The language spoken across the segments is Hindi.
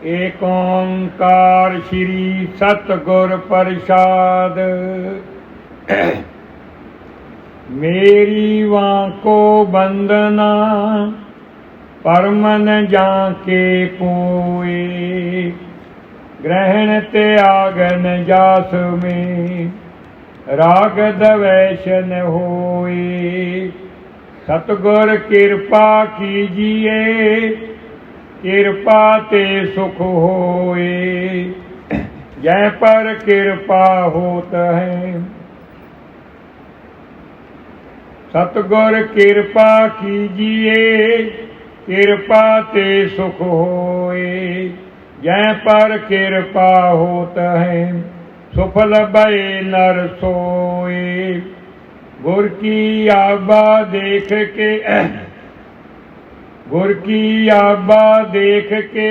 एक ओंकार श्री सतगुर प्रसाद। मेरी वाको बंदना परमन जाके पोए। ग्रहण त्यागन जास में राग द्वेषन होए। सतगुर कृपा कीजिए कृपा ते सुख होए। जय पर कृपा होत है। सतगुर कृपा कीजिए कृपा ते सुख होए। जय पर कृपा होत है सुफल भय नर सोए। गुर की आबा देख के गुर की आबा देख के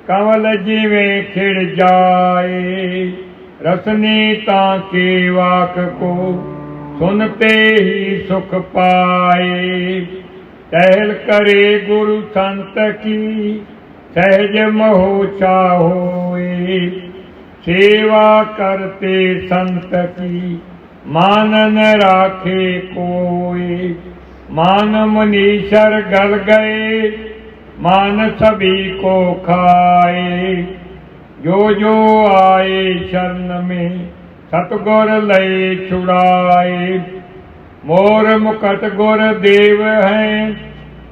कमल जिवें खिड़ जाए। रसनी ताके वाक को सुनते ही सुख पाए। टहल करे गुरु संत की सहज मोह होए। सेवा करते संत की मानन राखे कोई। मान मुनीश्वर गल गए मान सभी को खाए। जो जो आए शरण में सतगुर लय छुड़ाए। मोर मुकट गुर देव हैं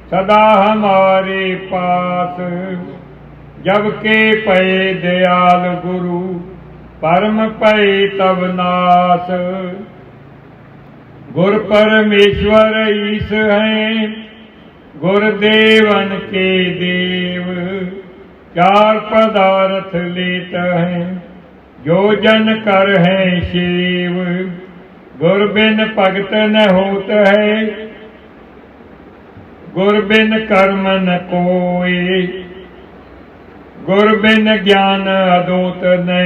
सदा हमारे पास। जब के पै दयाल गुरु परम पै तब नास। गुर परमेश्वर ईश हैं गुरुदेवन के देव। चार पदार्थ लेत हैं जो जन कर हैं शिव। गुर बिन भगत न होत है गुर बिन कर्म न कोई। गुर बिन ज्ञान अदूत न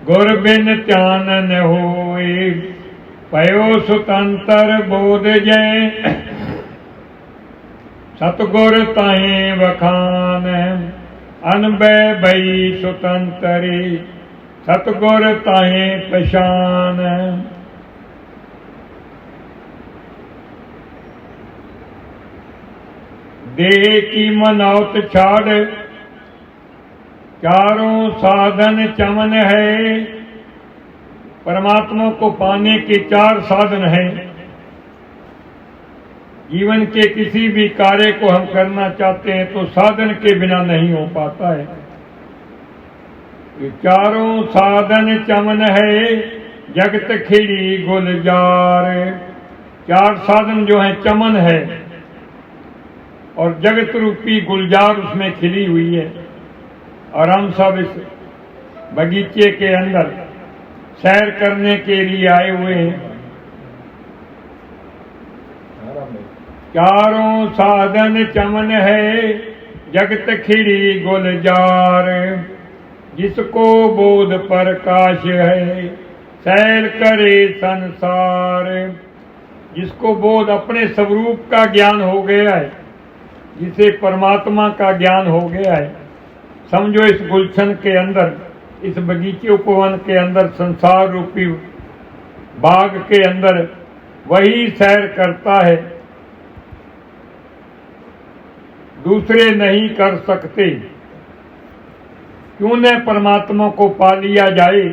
गुर बिन ध्यान न होए। पयो सुतंतर बोध जय सतगुर ताहि बखान। अनबय भई सुतंतरी सतगुर ताहि पहचान। देह की मनौत छाड़ चारों साधन चमन है। परमात्मा को पाने के चार साधन हैं। जीवन के किसी भी कार्य को हम करना चाहते हैं तो साधन के बिना नहीं हो पाता है। ये चारों साधन चमन है जगत खिड़ी गुलजार। चार साधन जो है चमन है और जगत रूपी गुलजार उसमें खिली हुई है। और हम सब इस बगीचे के अंदर सैर करने के लिए आए हुए हैं। चारों साधन चमन है जगत खिड़ी गुलजार। जिसको बोध प्रकाश है सैर करे संसार। जिसको बोध अपने स्वरूप का ज्ञान हो गया है जिसे परमात्मा का ज्ञान हो गया है। समझो इस गुलशन के अंदर इस बगीचे उपवन के अंदर संसार रूपी बाग के अंदर वही सैर करता है। दूसरे नहीं कर सकते। क्यों न परमात्मा को पा लिया जाए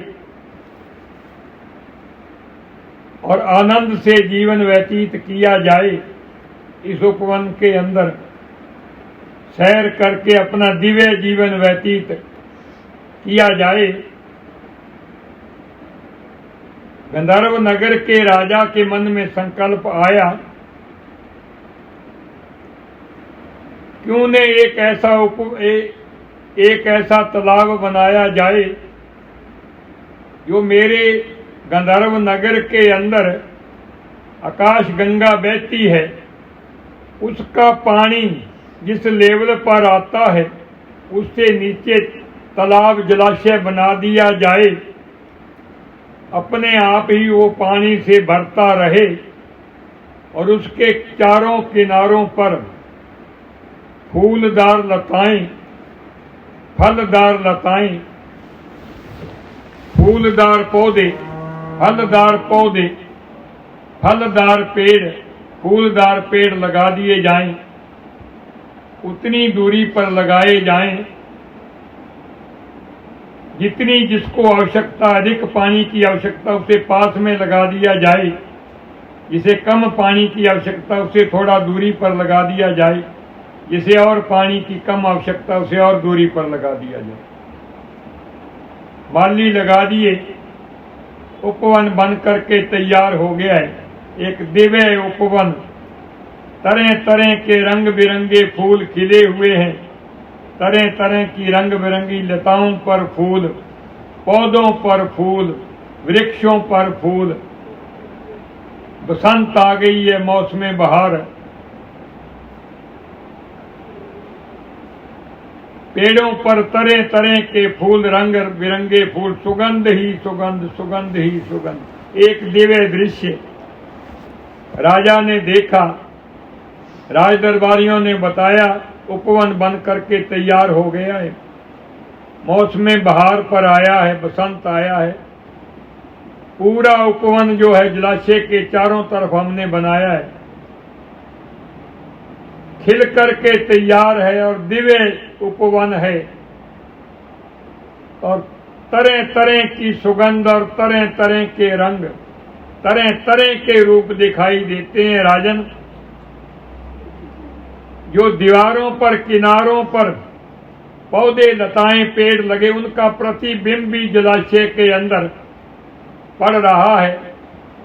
और आनंद से जीवन व्यतीत किया जाए। इस उपवन के अंदर सैर करके अपना दिव्य जीवन व्यतीत किया जाए। गंधर्व नगर के राजा के मन में संकल्प आया क्यों ने एक ऐसा तालाब बनाया जाए जो मेरे गंधर्व नगर के अंदर आकाश गंगा बहती है उसका पानी जिस लेवल पर आता है उससे नीचे तालाब जलाशय बना दिया जाए। अपने आप ही वो पानी से भरता रहे और उसके चारों किनारों पर फूलदार लताएं फलदार लताएं, फूलदार पौधे, फलदार पौधे, फलदार पेड़, फूलदार पेड़ लगा दिए जाएं, उतनी दूरी पर लगाए जाएं जितनी जिसको आवश्यकता, अधिक पानी की आवश्यकता उसे पास में लगा दिया जाए, जिसे कम पानी की आवश्यकता उसे थोड़ा दूरी पर लगा दिया जाए, जिसे और पानी की कम आवश्यकता उसे और दूरी पर लगा दिया जाए। माली लगा दिए, उपवन बन करके तैयार हो गया है, एक दिव्य उपवन। तरह तरह के रंग बिरंगे फूल खिले हुए हैं, तरह तरह की रंग बिरंगी लताओं पर फूल, पौधों पर फूल, वृक्षों पर फूल। बसंत आ गई है, मौसम बहार। पेड़ों पर तरह तरह के फूल, रंग बिरंगे फूल, सुगंध ही सुगंध, सुगंध ही सुगंध। एक दिव्य दृश्य राजा ने देखा, राज दरबारियों ने बताया, उपवन बन करके तैयार हो गया है, मौसम बहार पर आया है, बसंत आया है। पूरा उपवन जो है जलाशय के चारों तरफ हमने बनाया है, खिल करके तैयार है और दिव्य उपवन है, और तरह तरह की सुगंध और तरह तरह के रंग, तरह तरह के रूप दिखाई देते हैं। राजन, जो दीवारों पर, किनारों पर पौधे, लताएं, पेड़ लगे, उनका प्रतिबिंब भी जलाशय के अंदर पड़ रहा है।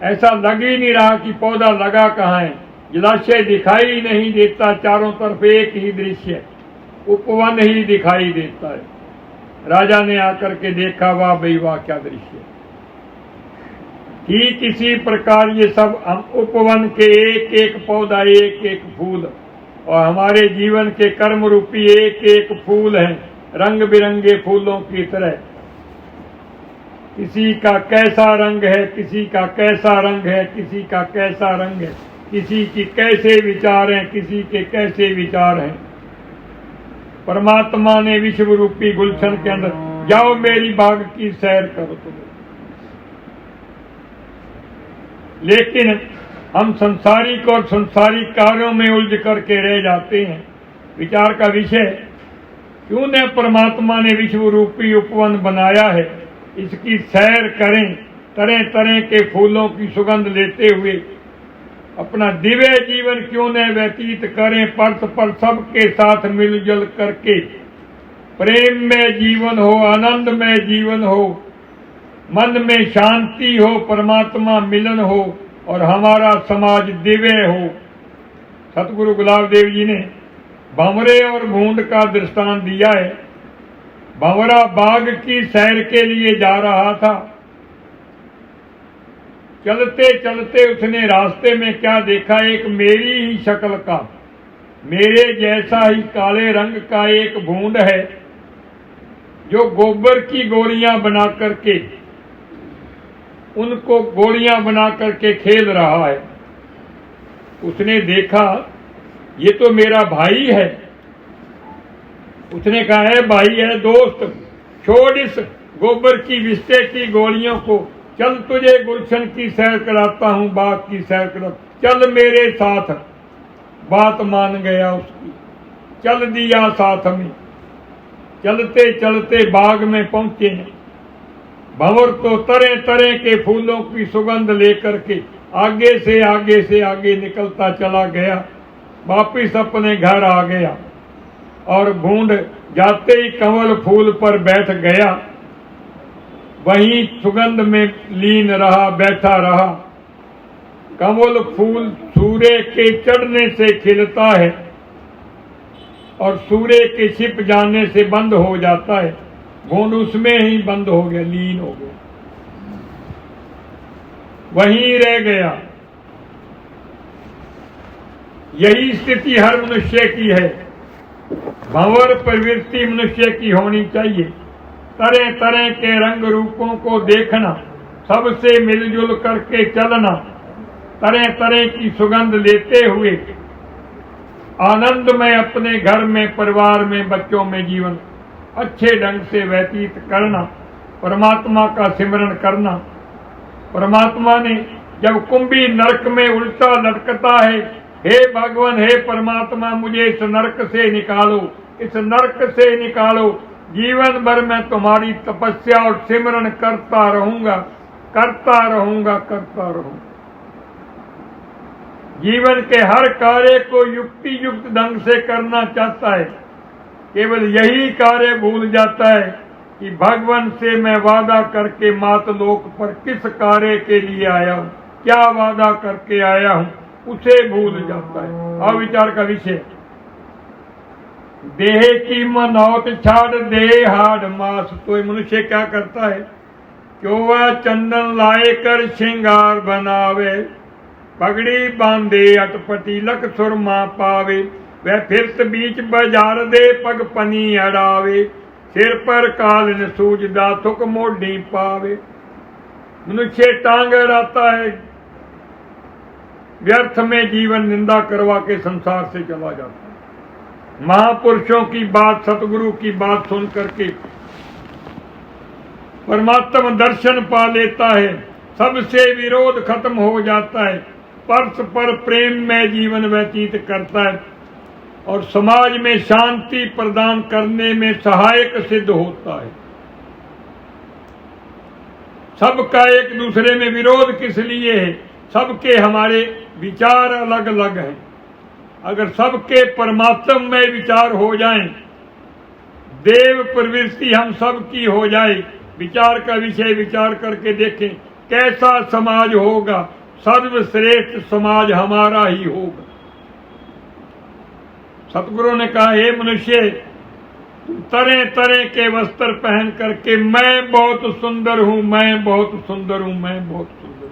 ऐसा लग ही नहीं रहा कि पौधा लगा कहाँ है, जलाशय दिखाई ही नहीं देता, चारों तरफ एक ही दृश्य, उपवन ही दिखाई देता है। राजा ने आकर के देखा, वाह भाई वाह, क्या दृश्य। ठीक इसी प्रकार ये सब उपवन के एक एक पौधा, एक एक फूल, और हमारे जीवन के कर्म रूपी एक एक फूल हैं, रंग बिरंगे फूलों की तरह। किसी का कैसा रंग है, किसी का कैसा रंग है, किसी का कैसा रंग है, किसी की कैसे विचार हैं, किसी के कैसे विचार हैं। परमात्मा ने विश्व रूपी गुलशन के अंदर, जाओ मेरी बाग की सैर करो तुम। लेकिन हम संसारिक और संसारिक कार्यों में उलझ करके रह जाते हैं। विचार का विषय, क्यों न परमात्मा ने विश्व रूपी उपवन बनाया है, इसकी सैर करें, तरह तरह के फूलों की सुगंध लेते हुए अपना दिव्य जीवन क्यों न व्यतीत करें। परत पर सबके साथ मिलजुल करके प्रेम में जीवन हो, आनंद में जीवन हो, मन में शांति हो, परमात्मा मिलन हो और हमारा समाज दिव्य हो। सतगुरु गुलाबदेव जी ने भंवरे और भूंड का दृष्टांत दिया है। भंवरा बाग की सैर के लिए जा रहा था, चलते चलते उसने रास्ते में क्या देखा, एक मेरी ही शक्ल का, मेरे जैसा ही काले रंग का एक भूंड है, जो गोबर की गोलियां बना करके, उनको गोलियां बना करके खेल रहा है। उसने देखा, ये तो मेरा भाई है। उसने कहा, है भाई है दोस्त, छोड़ इस गोबर की विस्टे की गोलियों को, चल तुझे गुलशन की सैर कराता हूं, बाग की सैर करा, चल मेरे साथ। बात मान गया उसकी, चल दिया साथ में। चलते चलते बाग में पहुंचे। भंवर तो तरह तरह के फूलों की सुगंध लेकर के आगे से आगे से आगे निकलता चला गया, वापिस अपने घर आ गया और भूंड जाते ही कंवल फूल पर बैठ गया, वहीं सुगंध में लीन रहा, बैठा रहा। कंवल फूल सूर्य के चढ़ने से खिलता है और सूर्य के छिप जाने से बंद हो जाता है। भूंड उसमें ही बंद हो गया, लीन हो गया, वहीं रह गया। यही स्थिति हर मनुष्य की है। भंवर प्रवृत्ति मनुष्य की होनी चाहिए। तरह तरह के रंग रूपों को देखना, सबसे मिलजुल करके चलना, तरह तरह की सुगंध लेते हुए आनंद में अपने घर में, परिवार में, बच्चों में जीवन अच्छे ढंग से व्यतीत करना, परमात्मा का सिमरन करना। परमात्मा ने जब कुंभी नरक में उल्टा लटकता है, हे भगवान, हे परमात्मा, मुझे इस नरक से निकालो, इस नरक से निकालो, जीवन भर मैं तुम्हारी तपस्या और सिमरन करता रहूंगा, करता रहूंगा, करता रहूंगा। जीवन के हर कार्य को युक्ति युक्त ढंग से करना चाहता है, केवल यही कार्य भूल जाता है कि भगवान से मैं वादा करके मातलोक पर किस कार्य के लिए आया हूं, क्या वादा करके आया हूं, उसे भूल जाता है। अविचार का विषय, देह की मनौत छाड़ दे हाड़ मास। तो मनुष्य क्या करता है, क्यों वह चंदन लाए कर श्रृंगार बनावे, पगड़ी बांधे अटपटी लख सुरमा पावे, वह फिरत बीच बाजार दे पग पनी अड़ावे, सिर पर कालन सूझदा थुक मोढ़ी पावे। मनुष्य टांग अड़ाता है, व्यर्थ में जीवन निंदा करवा के संसार से चला जाता है। महापुरुषों की बात, सतगुरु की बात सुन करके परमात्मा दर्शन पा लेता है, सबसे विरोध खत्म हो जाता है, परस्पर प्रेम में जीवन व्यतीत करता है और समाज में शांति प्रदान करने में सहायक सिद्ध होता है। सबका एक दूसरे में विरोध किस लिए है, सबके हमारे विचार अलग अलग हैं। अगर सबके परमात्मा में विचार हो जाएं, देव प्रवृत्ति हम सबकी हो जाए, विचार का विषय विचार करके देखें कैसा समाज होगा, सर्वश्रेष्ठ समाज हमारा ही होगा। सतगुरु ने कहा, हे मनुष्य, तरह तरह के वस्त्र पहन करके मैं बहुत सुंदर हूं, मैं बहुत सुंदर हूं, मैं बहुत सुंदर हूं।